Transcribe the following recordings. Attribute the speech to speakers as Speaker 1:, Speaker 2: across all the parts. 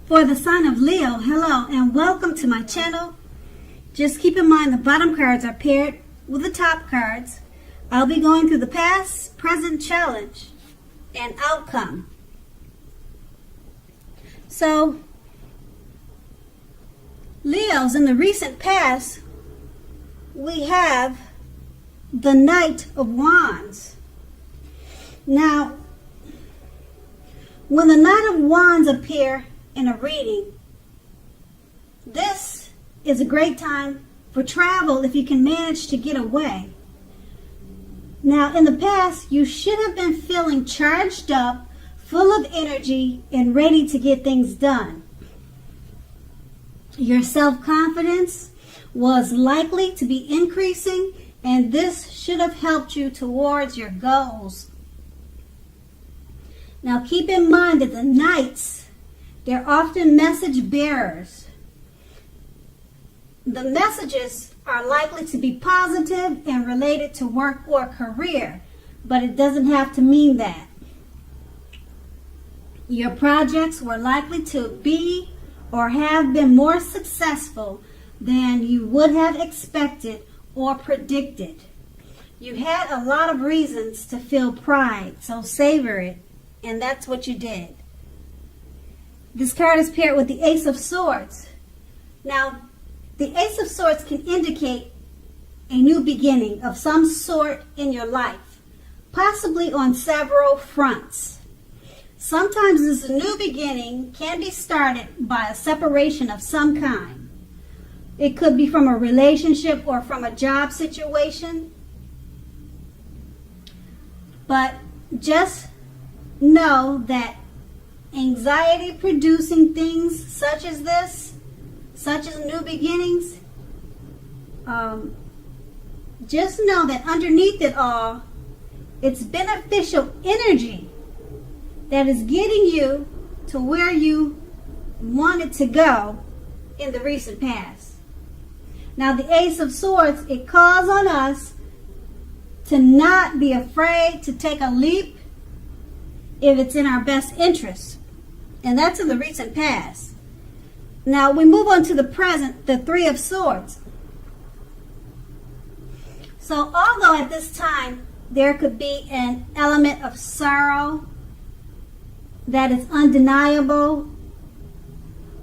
Speaker 1: For the sign of Leo, hello and welcome to my channel. Just keep in mind the bottom cards are paired with the top cards. I'll be going through the past, present, challenge, and outcome. So, Leos, in the recent past, we have the Knight of Wands. Now, when the Knight of Wands appear in a reading, this is a great time for travel if you can manage to get away. Now, in the past, you should have been feeling charged up, full of energy, and ready to get things done. Your self-confidence was likely to be increasing, and this should have helped you towards your goals. Now, keep in mind that the Knights, they're often message bearers. The messages are likely to be positive and related to work or career, but it doesn't have to mean that. Your projects were likely to be or have been more successful than you would have expected or predicted. You had a lot of reasons to feel pride, so savor it, and that's what you did. This card is paired with the Ace of Swords. Now, the Ace of Swords can indicate a new beginning of some sort in your life, possibly on several fronts. Sometimes this new beginning can be started by a separation of some kind. It could be from a relationship or from a job situation. But just know that anxiety-producing things such as this, such as new beginnings, just know that underneath it all, it's beneficial energy that is getting you to where you wanted to go in the recent past. Now, the Ace of Swords, it calls on us to not be afraid to take a leap if it's in our best interest. And that's in the recent past. Now, we move on to the present, the Three of Swords. So, although at this time there could be an element of sorrow that is undeniable,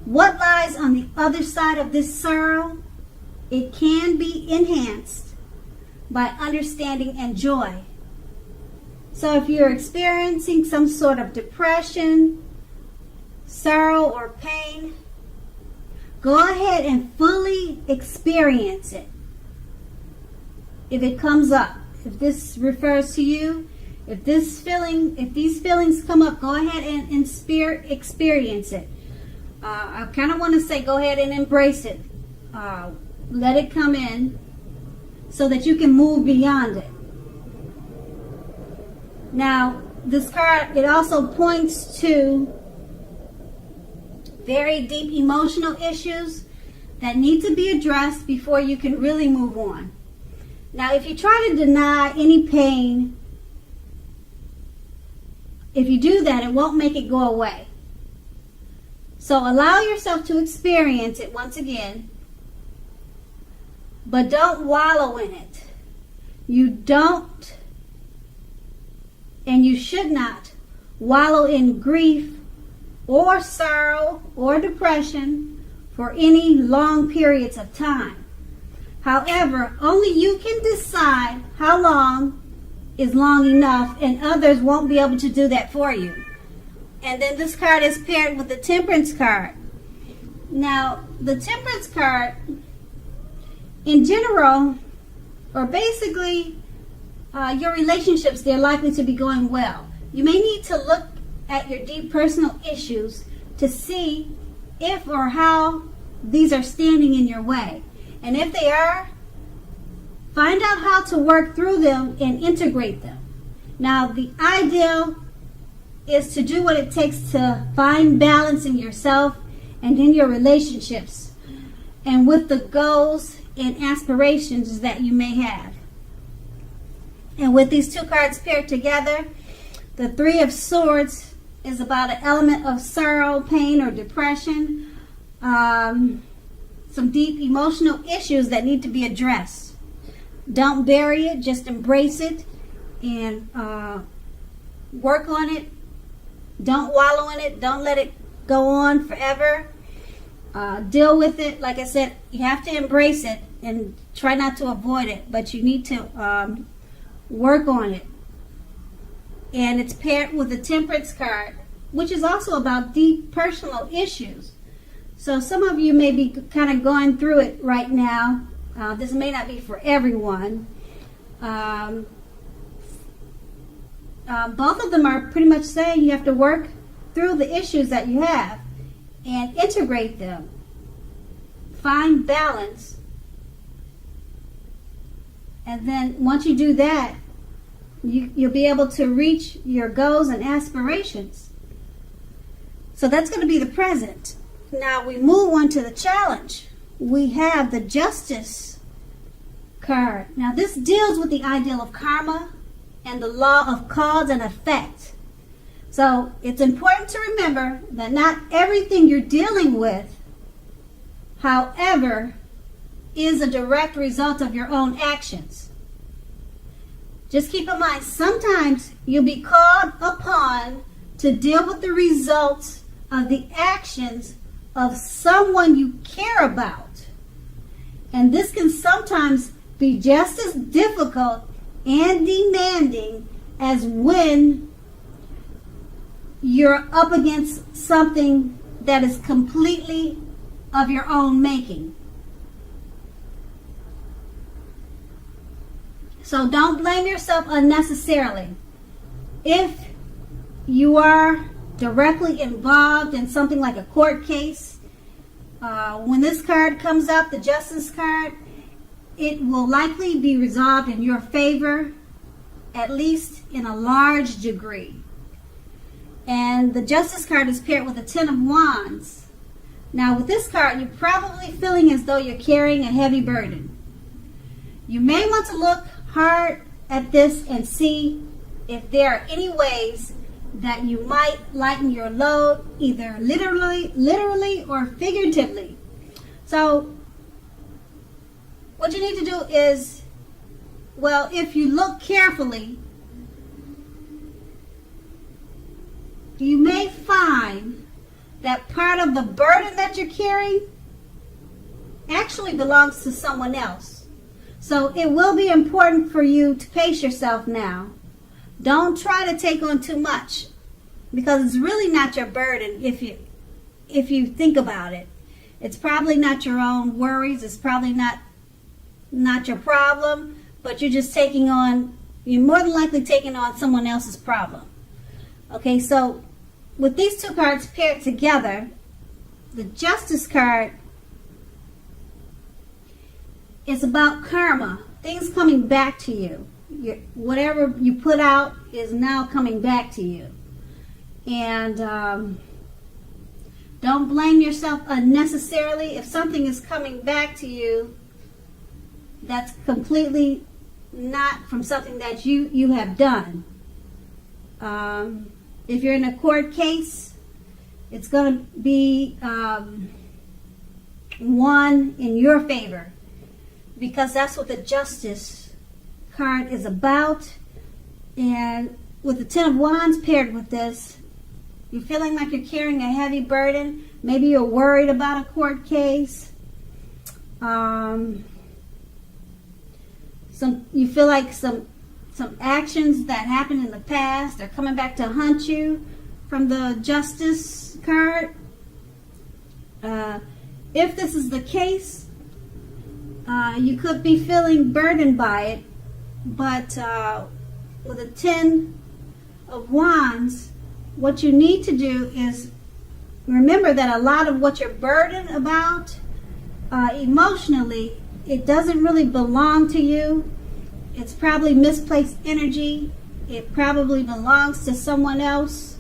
Speaker 1: what lies on the other side of this sorrow, it can be enhanced by understanding and joy. So if you're experiencing some sort of depression, sorrow, or pain, go ahead and fully experience it. If it comes up, if this refers to you, if these feelings come up, go ahead and experience it. I kind of want to say go ahead and embrace it. Let it come in so that you can move beyond it. Now, this card, it also points to very deep emotional issues that need to be addressed before you can really move on. Now, if you try to deny any pain, if you do that, it won't make it go away. So allow yourself to experience it once again, but don't wallow in it. You don't and you should not wallow in grief or sorrow or depression for any long periods of time. However, only you can decide how long is long enough, and others won't be able to do that for you. And then this card is paired with the Temperance card. Now, the Temperance card, in general, or basically, your relationships, they're likely to be going well. You may need to look at your deep personal issues to see if or how these are standing in your way. And if they are, find out how to work through them and integrate them. Now, the ideal is to do what it takes to find balance in yourself and in your relationships and with the goals and aspirations that you may have. And with these two cards paired together, the Three of Swords is about an element of sorrow, pain, or depression. Some deep emotional issues that need to be addressed. Don't bury it, just embrace it and work on it. Don't wallow in it. Don't let it go on forever. Deal with it. Like I said, you have to embrace it and try not to avoid it, but you need to work on it. And it's paired with the Temperance card, which is also about deep personal issues. So some of you may be kind of going through it right now. This may not be for everyone. Both of them are pretty much saying you have to work through the issues that you have and integrate them. Find balance. And then once you do that, you'll be able to reach your goals and aspirations. So that's going to be the present. Now we move on to the challenge. We have the Justice card. Now this deals with the ideal of karma and the law of cause and effect. So it's important to remember that not everything you're dealing with, however, is a direct result of your own actions. Just keep in mind, sometimes you'll be called upon to deal with the results of the actions of someone you care about. And this can sometimes be just as difficult and demanding as when you're up against something that is completely of your own making. So don't blame yourself unnecessarily. If you are directly involved in something like a court case, when this card comes up, the Justice card, it will likely be resolved in your favor, at least in a large degree. And the Justice card is paired with the Ten of Wands. Now with this card, you're probably feeling as though you're carrying a heavy burden. You may want to look hard at this and see if there are any ways that you might lighten your load, either literally or figuratively. So what you need to do is, well, if you look carefully, you may find that part of the burden that you're carrying actually belongs to someone else. So it will be important for you to pace yourself now. Don't try to take on too much, because it's really not your burden if you think about it. It's probably not your own worries. It's probably not your problem, but you're more than likely taking on someone else's problem. Okay, so with these two cards paired together, the Justice card is about karma, things coming back to you. Whatever you put out is now coming back to you. And don't blame yourself unnecessarily. If something is coming back to you that's completely not from something that you have done. If you're in a court case, it's going to be won in your favor, because that's what the Justice card is about. And with the Ten of Wands paired with this, you're feeling like you're carrying a heavy burden. Maybe you're worried about a court case. You feel like some actions that happened in the past are coming back to haunt you from the Justice card. If this is the case, you could be feeling burdened by it, but with the Ten of Wands, what you need to do is remember that a lot of what you're burdened about emotionally, it doesn't really belong to you. It's probably misplaced energy. It probably belongs to someone else,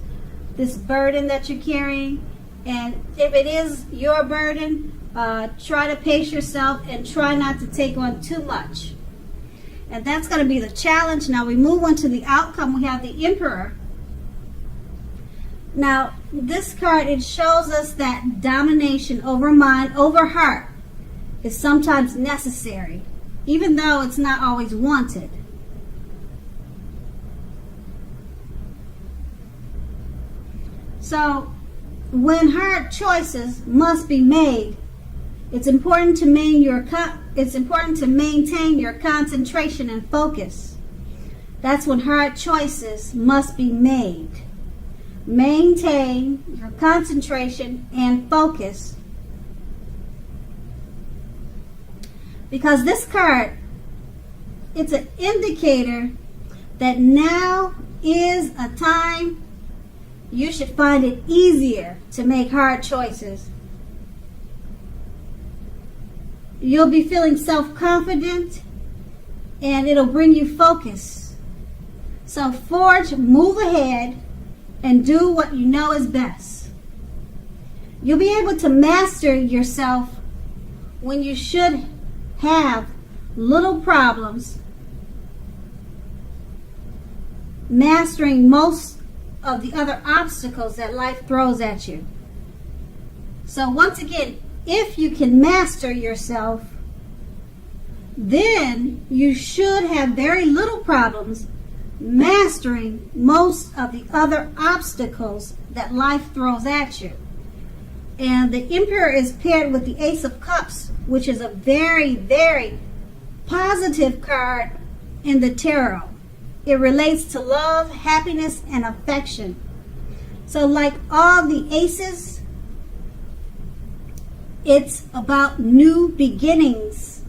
Speaker 1: this burden that you're carrying. And if it is your burden, try to pace yourself and try not to take on too much. And that's going to be the challenge. Now we move on to the outcome. We have the Emperor. Now, this card, it shows us that domination over mind, over heart, is sometimes necessary, even though it's not always wanted. So, when hard choices must be made, it's important to maintain your concentration and focus. That's when hard choices must be made. Maintain your concentration and focus. Because this card, it's an indicator that now is a time you should find it easier to make hard choices. You'll be feeling self-confident and it'll bring you focus. So move ahead and do what you know is best. You'll be able to master yourself when you should have little problems, mastering most of the other obstacles that life throws at you. So once again, if you can master yourself, then you should have very little problems mastering most of the other obstacles that life throws at you. And the Emperor is paired with the Ace of Cups, which is a very, very positive card in the tarot. It relates to love, happiness, and affection. So like all the aces, it's about new beginnings.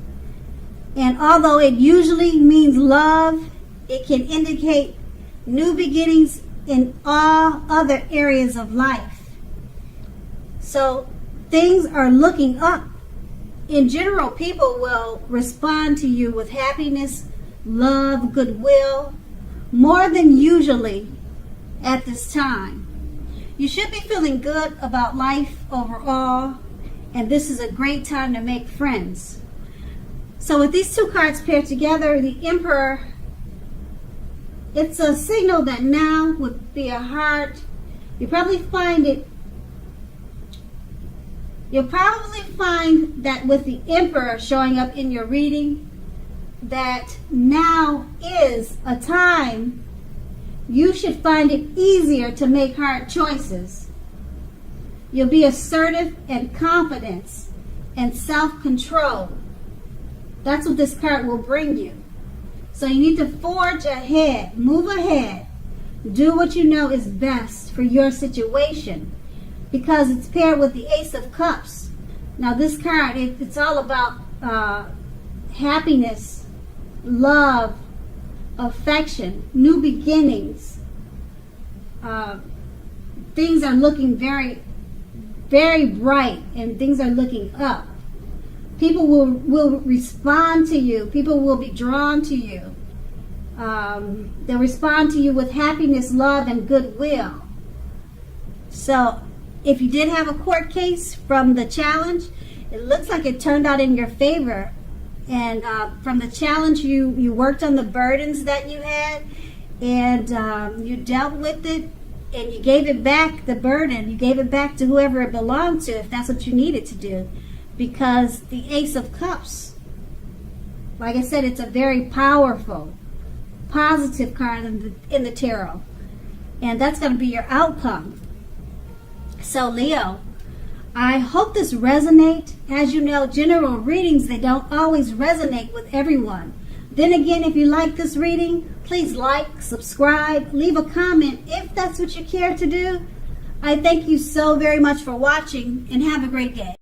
Speaker 1: And although it usually means love, it can indicate new beginnings in all other areas of life. So things are looking up. In general, people will respond to you with happiness, love, goodwill, more than usually at this time. You should be feeling good about life overall, and this is a great time to make friends. So with these two cards paired together, the Emperor, it's a signal that now would be a hard, you'll probably find that with the Emperor showing up in your reading, that now is a time you should find it easier to make hard choices. You'll be assertive and confident and self-control. That's what this card will bring you. So you need to forge ahead, move ahead, do what you know is best for your situation, because it's paired with the Ace of Cups. Now this card, it's all about happiness, love, affection, new beginnings. Things are looking very, very bright, and things are looking up. People will respond to you. People will be drawn to you. They'll respond to you with happiness, love, and goodwill. So if you did have a court case from the challenge, it looks like it turned out in your favor. And from the challenge, you worked on the burdens that you had, and you dealt with it, and you gave it back, the burden. You gave it back to whoever it belonged to, if that's what you needed to do. Because the Ace of Cups, like I said, it's a very powerful, positive card in the tarot. And that's going to be your outcome. So Leo, I hope this resonates. As you know, general readings, they don't always resonate with everyone. Then again, if you like this reading, please like, subscribe, leave a comment if that's what you care to do. I thank you so very much for watching, and have a great day.